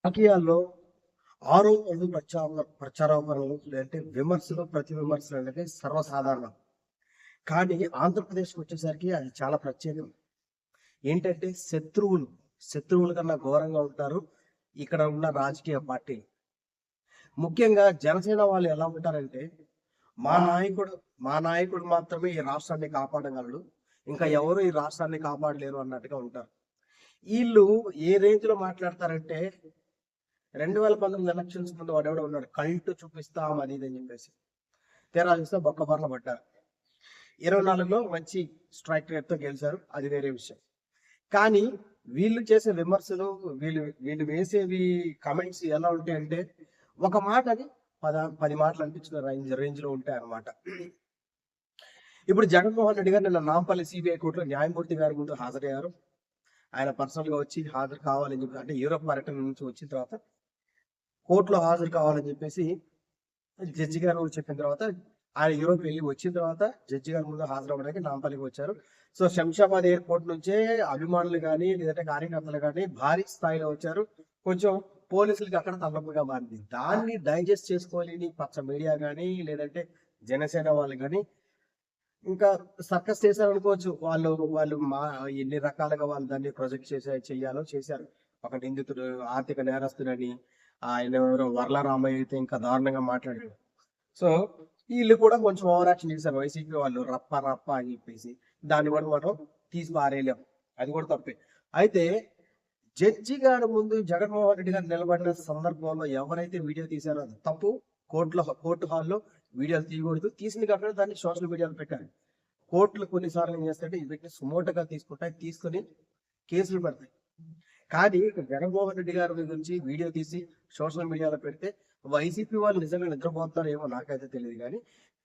రాజకీయాల్లో ఆరోపణలు, ప్రచారోపణలు లేదంటే విమర్శలు, ప్రతి విమర్శలు అనేది సర్వసాధారణం. కానీ ఆంధ్రప్రదేశ్‌కి వచ్చేసరికి అది చాలా ప్రత్యేకం. ఏంటంటే శత్రువుల కన్నా ఘోరంగా ఉంటారు ఇక్కడ ఉన్న రాజకీయ పార్టీలు. ముఖ్యంగా జనసేన వాళ్ళు ఎలా ఉంటారంటే, మా నాయకుడు మా నాయకుడు మాత్రమే ఈ రాష్ట్రాన్ని కాపాడగలడు. ఇంకా ఎవరు ఈ రాష్ట్రాన్ని కాపాడలేరు అన్నట్టుగా ఉంటారు. ఈళ్ళు ఏ రేంజ్‌లో మాట్లాడతారంటే 2019 ఎలక్షన్స్ ముందు వాడెవడో ఉన్నాడు. కల్ట్ చూపిస్తాం అది ఇది అని చెప్పేసి. తీరా చూస్తే బొక్కబర్ల పడ్డారు. 24లో మంచి స్ట్రైక్ రేట్‌తో గెలిచారు. అది వేరే విషయం. కానీ వీళ్ళు చేసే విమర్శలు, వీళ్ళు వీళ్ళు వేసేవి కామెంట్స్ ఎలా ఉంటాయంటే, ఒక మాటని 10 మాటలు అనిపించిన రేంజ్‌లో ఉంటాయన్నమాట. ఇప్పుడు జగన్మోహన్ రెడ్డి గారు నిన్న నాంపల్లి సిబిఐ కోర్టులో న్యాయమూర్తి గారి ముందు హాజరయ్యారు. ఆయన పర్సనల్‌గా వచ్చి హాజరు కావాలని చెప్పి, అంటే యూరోప్ పర్యటన నుంచి వచ్చిన తర్వాత కోర్టులో హాజరు కావాలని చెప్పేసి జడ్జి గారు చెప్పిన తర్వాత ఆయన యూరోప్ వెళ్ళి వచ్చిన తర్వాత జడ్జి గారి ముందు హాజరవ్వడానికి నాంపల్లికి వచ్చారు. సో శంషాబాద్ ఎయిర్పోర్ట్ నుంచే అభిమానులు కానీ లేదంటే కార్యకర్తలు కానీ భారీ స్థాయిలో వచ్చారు. కొంచెం పోలీసులకి అక్కడ తలనొప్పిగా మారింది. దాన్ని డైజెస్ట్ చేసుకోలేని పచ్చ మీడియా కానీ లేదంటే జనసేన వాళ్ళు కానీ ఇంకా సర్కస్ చేశారు అనుకోవచ్చు. వాళ్ళు వాళ్ళు మా ఎన్ని రకాలుగా వాళ్ళు దాన్ని ప్రొజెక్ట్ చేయాలో చేశారు. ఒక నిందితుడు ఆర్థిక నేరస్తుడని, ఆయన ఎవరో వర్ల రామయ్య అయితే ఇంకా దారుణంగా మాట్లాడాడు. సో వీళ్ళు కూడా కొంచెం ఓవర్ యాక్షన్ చేశారు వైసీపీ వాళ్ళు, రప్ప రప్ప అని చెప్పేసి. దాన్ని కూడా మనం తీసి పారేయలేం, అది కూడా తప్పే. అయితే జడ్జి గారి ముందు జగన్మోహన్ రెడ్డి గారు నిలబడిన సందర్భంలో ఎవరైతే వీడియో తీశారో అది తప్పు. కోర్టు హాల్లో వీడియోలు తీయకూడదు. తీసింది కాకుండా దాన్ని సోషల్ మీడియాలో పెట్టారు. కోర్టులు కొన్నిసార్లు ఏం చేస్తాయంటే వీటిని సుమోటగా తీసుకుంటాయి, తీసుకొని కేసులు పెడతాయి. కానీ జగన్మోహన్ రెడ్డి గారి గురించి వీడియో తీసి సోషల్ మీడియాలో పెడితే వైసీపీ వాళ్ళు నిజంగా నిద్రపోతున్నారో ఏమో నాకైతే తెలియదు. కానీ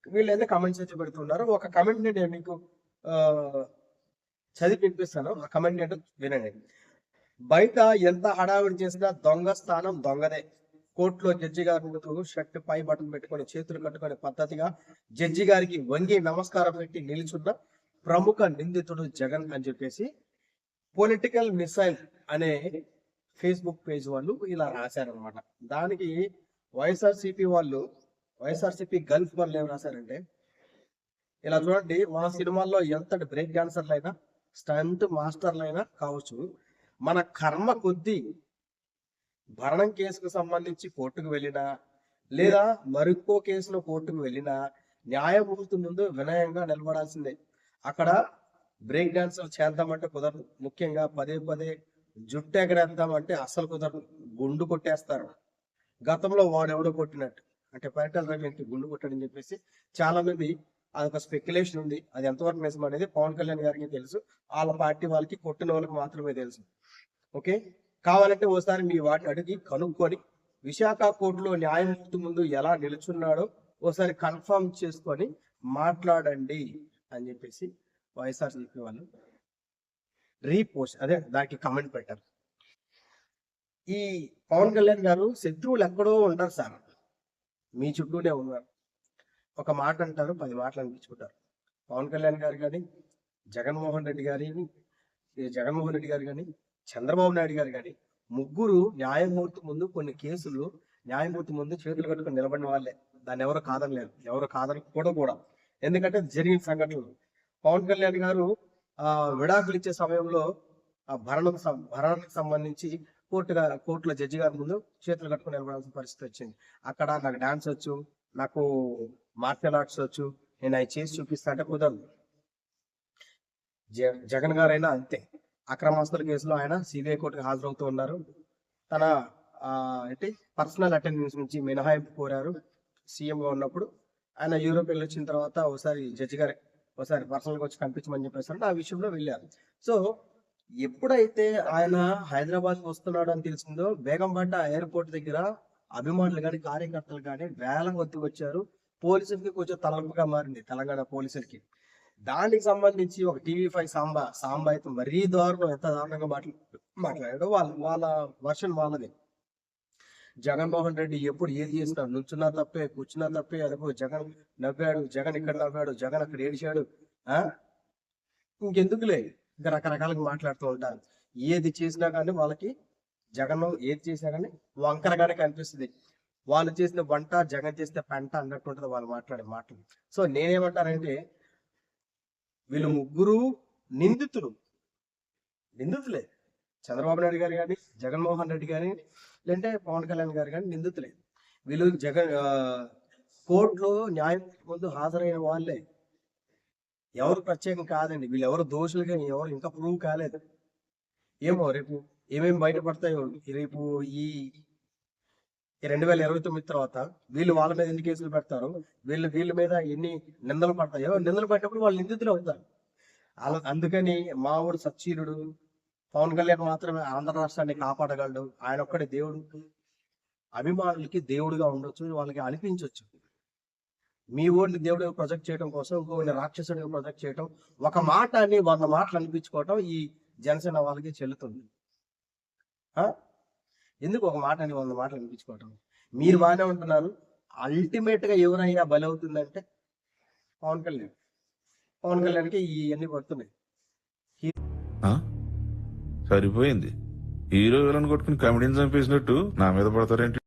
వీళ్ళు అయితే కమెంట్స్ అయితే పెడుతున్నారు. ఒక కమెంట్ నేను మీకు చదివి వినిపిస్తాను. ఆ కమెంట్ ఏంటో వినండి. బయట ఎంత హడావిడి చేసినా దొంగ స్థానం దొంగదే. కోర్టులో జడ్జి గారి ముందు షర్ట్ పై బటన్ పెట్టుకొని చేతులు కట్టుకునే పద్ధతిగా జడ్జి గారికి వంగి నమస్కారం పెట్టి నిలుచున్న ప్రముఖ నిందితుడు జగన్ అని చెప్పేసి పొలిటికల్ మిసైల్ అనే ఫేస్బుక్ పేజ్ వాళ్ళు ఇలా రాశారనమాట. దానికి వైఎస్ఆర్సీపీ గల్ఫ్ వాళ్ళు ఏం రాశారంటే, ఇలా చూడండి, మన సినిమాల్లో ఎంతటి బ్రేక్ డాన్సర్లైనా స్టంట్ మాస్టర్లైనా కావచ్చు, మన కర్మ కొద్దీ భరణం కేసుకు సంబంధించి కోర్టుకు వెళ్ళినా లేదా మరొక కేసులో కోర్టుకు వెళ్ళినా న్యాయమూర్తి ముందు వినయంగా నిలబడాల్సిందే. అక్కడ బ్రేక్ డాన్సులు చేద్దామంటే కుదరదు. ముఖ్యంగా పదే పదే జుట్టు ఎగరేద్దామంటే అస్సలు కుదరదు, గుండు కొట్టేస్తారు. గతంలో వాడెవడో కొట్టినట్టు, అంటే పరిటాల రవి గుండు కొట్టాడని చెప్పేసి చాలా మంది అదొక స్పెక్యులేషన్ ఉంది. అది ఎంతవరకు నిజం అనేది పవన్ కళ్యాణ్ గారికి తెలుసు, వాళ్ళ పార్టీ వాళ్ళకి, కొట్టిన వాళ్ళకి మాత్రమే తెలుసు. ఓకే, కావాలంటే ఓసారి మీ వాటిని అడిగి కనుక్కొని విశాఖ కోర్టులో న్యాయమూర్తి ముందు ఎలా నిలుచున్నాడో ఓసారి కన్ఫర్మ్ చేసుకొని మాట్లాడండి అని చెప్పేసి వైఎస్ఆర్సీపీ వాళ్ళు రీపోస్ట్, అదే దానికి కమెంట్ పెట్టారు. ఈ పవన్ కళ్యాణ్ గారు శత్రువులు ఎక్కడో ఉంటారు సార్, మీ చుట్టూనే ఉన్నారు. ఒక మాట అంటారు, 10 మాటలు అనిపించుకుంటారు. పవన్ కళ్యాణ్ గారు కానీ, జగన్మోహన్ రెడ్డి గారు కానీ, చంద్రబాబు నాయుడు గారు కానీ, ముగ్గురు న్యాయమూర్తి ముందు కొన్ని కేసులు న్యాయమూర్తి ముందు చేతులు కట్టుకుని నిలబడిన వాళ్ళే. దాన్ని ఎవరు కాదనలేరు, ఎవరు కాదనకూడదు. ఎందుకంటే జరిగిన సంఘటనలు. పవన్ కళ్యాణ్ గారు విడాకులు ఇచ్చే సమయంలో భరణానికి సంబంధించి కోర్టులో జడ్జి గారి ముందు చేతులు కట్టుకుని నిలబడాల్సిన పరిస్థితి వచ్చింది. అక్కడ నాకు డాన్స్ వచ్చు, నాకు మార్షల్ ఆర్ట్స్ వచ్చు, నేను అవి చేసి చూపిస్తా అంటే కుదరదు. జగన్ గారైనా అంతే. అక్రమాస్తుల కేసులో ఆయన సిబిఐ కోర్టుకు హాజరవుతూ ఉన్నారు. తన పర్సనల్ అటెండెన్స్ నుంచి మినహాయింపు కోరారు సీఎంగా ఉన్నప్పుడు. ఆయన యూరోప్ వెళ్ళి వచ్చిన తర్వాత ఒకసారి జడ్జి గారు ఒకసారి పర్సనల్గా వచ్చి కనిపించమని చెప్పేసి ఆ విషయంలో వెళ్ళారు. సో ఎప్పుడైతే ఆయన హైదరాబాద్ వస్తున్నాడు అని తెలిసిందో, బేగంపేట ఎయిర్పోర్ట్ దగ్గర అభిమానులు కానీ కార్యకర్తలు కానీ వేల కొద్ది వచ్చారు. పోలీసులకి కొంచెం తలనొప్పిగా మారింది తెలంగాణ పోలీసులకి. దానికి సంబంధించి ఒక టీవీ5 సాంబా అయితే మరీ దారుణం, ఎంత దారుణంగా మాట్లాడాడో వాళ్ళ వర్షన్ వాళ్ళది. జగన్మోహన్ రెడ్డి ఎప్పుడు ఏది చేసినా నుంచున్నా తప్పే, కూర్చున్నా తప్పే, అదిగో జగన్ నవ్వాడు, జగన్ ఇక్కడ నవ్వాడు, జగన్ అక్కడ ఏడిచాడు, ఇంకెందుకులే ఇంకా రకరకాలుగా మాట్లాడుతూ ఉంటారు. ఏది చేసినా కానీ వాళ్ళకి జగన్ ఏది చేశారని వంకరగానే కనిపిస్తుంది. వాళ్ళు చేసిన వంట జగన్ చేస్తే పంట అన్నట్టు ఉంటుంది వాళ్ళు మాట్లాడే మాటలు. సో నేనేమంటానంటే వీళ్ళు ముగ్గురు నిందితులు, నిందితులే. చంద్రబాబు నాయుడు గారు కానీ, జగన్మోహన్ రెడ్డి కానీ, లేదంటే పవన్ కళ్యాణ్ గారు కానీ నిందితులే. వీళ్ళు కోర్టులో న్యాయం ముందు హాజరైన వాళ్ళే, ఎవరు ప్రత్యేకం కాదండి. వీళ్ళు ఎవరు దోషులు కానీ ఎవరు ఇంకా ప్రూవ్ కాలేదు. ఏమో రేపు ఏమేమి బయటపడతాయో. రేపు ఈ 2029 తర్వాత వీళ్ళు వాళ్ళ మీద ఎన్ని కేసులు పెడతారో, వీళ్ళ మీద ఎన్ని నిందలు పడతాయో, నిందలు పడినప్పుడు వాళ్ళు నిందితులు అవుతారు. అందుకని మా ఊరు సచ్చీరుడు పవన్ కళ్యాణ్ మాత్రమే ఆంధ్ర రాష్ట్రాన్ని కాపాడగలడు, ఆయన ఒక్కడే దేవుడు, అభిమానులకి దేవుడుగా ఉండొచ్చు, వాళ్ళకి అనిపించవచ్చు. మీ ఊరిని దేవుడిగా ప్రొజెక్ట్ చేయడం కోసం ఇంకొకరిని రాక్షసుడిగా ప్రొజెక్ట్ చేయడం, ఒక మాట అని 100 మాటలు అనిపించుకోవటం ఈ జనసేన వాళ్ళకి చెల్లుతుంది. ఎందుకు ఒక మాట అని 100 మాటలు అనిపించుకోవటం? మీరు బాగానే ఉంటున్నారు. అల్టిమేట్ గా ఎవరైనా బలి అవుతుందంటే పవన్ కళ్యాణ్. పవన్ కళ్యాణ్కి ఇవన్నీ పడుతున్నాయి. సరిపోయింది. హీరో విలన్ కొట్టుకుని కమెడీని చంపేసినట్టు నా మీద పడతారేంటి?